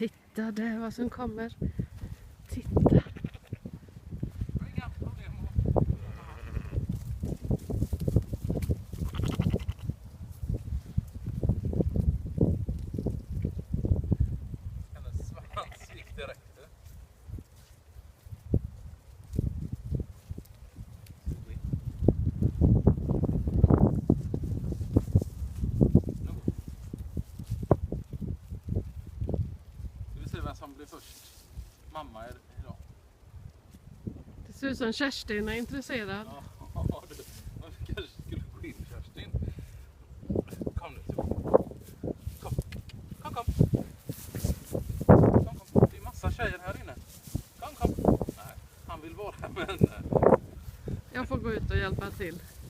Titta, det är vad som kommer. Titta. Hennes svans gick direkt. Ska vi se vem som blir först? Mamma är idag. Det ser ut som Kerstin är intresserad. Ja, du. Man kanske skulle gå in, Kerstin. Kom nu. Kom. Det är massa tjejer här inne. Kom. Nej, han vill vara med henne. Jag får gå ut och hjälpa till.